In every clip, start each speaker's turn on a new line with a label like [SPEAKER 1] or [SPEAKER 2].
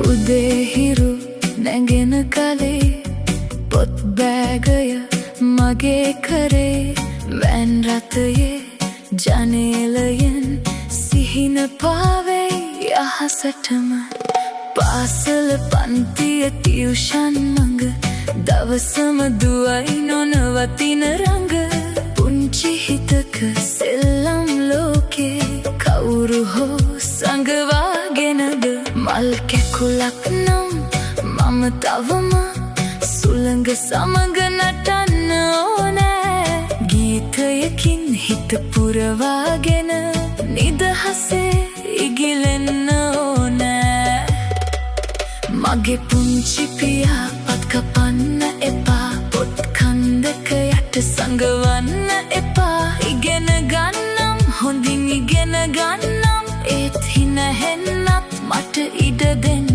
[SPEAKER 1] උදේහිරු නැගෙන කලේ පොත් බෑගය මගේ කරේ වැන් රථයේ ජනේලයෙන් සිහින පාවෙයි අහසටම පාසල පන්තිය ටියුෂන් මඟ දවසම දුවයි නොනවතින රඟ පුංචි හිතක සෙල්ලම් ලෝකේ කවුරු හෝ සඟවාගෙනද මල් කැකුලක් නම් මම තවම සුළඟ සමග නටන්න ඕනෑ ගීතයකින් හිත පුරවාගෙන නිදහසේ ඉගිලෙන්න ඕනෑ මගේ පුංචි පියා පත් කපන්න එපා පොත් කන්දක යට සඟවන්න එපා ඉගෙන ගන්නම් හොඳින් ඉගෙන ගන්නම් ඒත් හිනහෙන්නත් මට ඉඩ දෙන්න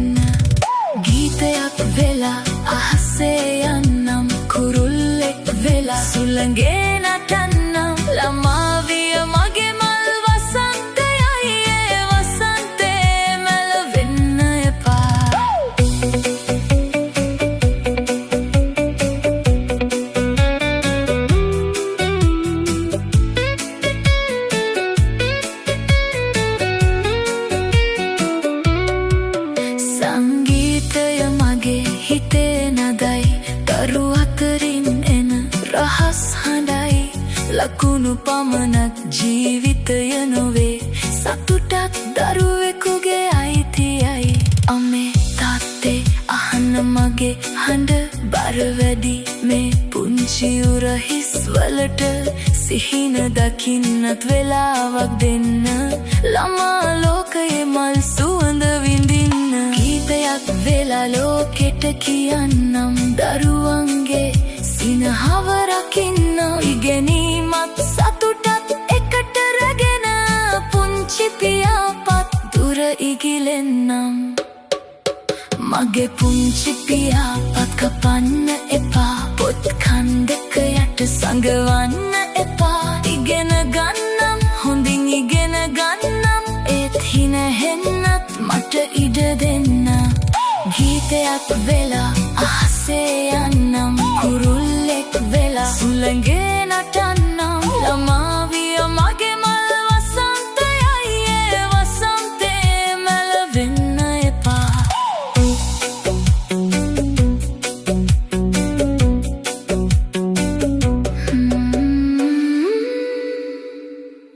[SPEAKER 1] ගීතයක් වෙලා අහසේ යන්නම් කුරුල්ලෙක් වෙලා සුළඟේ නටන්නම් ළමාවිය මගේ මල් වසන්තයයි ඒ වසන්තේ මැලවෙන්න එපා සංගීතය මගේ හිතේ නදයි දරු අතරින් එන රහස් හඬයි ලකුණු පමණක් ජීවිතය නොවේ සතුටත් දරුවෙකුගේ අයිතියයි අම්මේ තාත්තේ අහන්න මගේ හඬ බර වැඩි මේ පුංචි උරහිස් වලට සිහින දකින්නත් වෙලාවක් දෙන්න ළමා ලෝකයේ මල් සුවඳ විඳින්න ගීතයක් වෙලා ලෝකෙට කියන්නම් දරුවන්ගේ සිනහව රකින්න ඉගෙනීමත් සතුටත් එකට රැගෙන පුංචි පියාපත් දුර ඉගිලෙන්නම් මගේ පුංචි පියාපත් කපන්න එපා පොත් කන්දක යට සඟවන්න එපා ඉගෙන ගන්නම් හොඳින් ඉගෙන ගන්නම් ඒත් හිනහෙන්නත් මට ඉඩ දෙන්න ගීතයක් වෙලා අහසේ යන්නම් කුරුල්ලෙක් වෙලා සුළඟේ නටන්න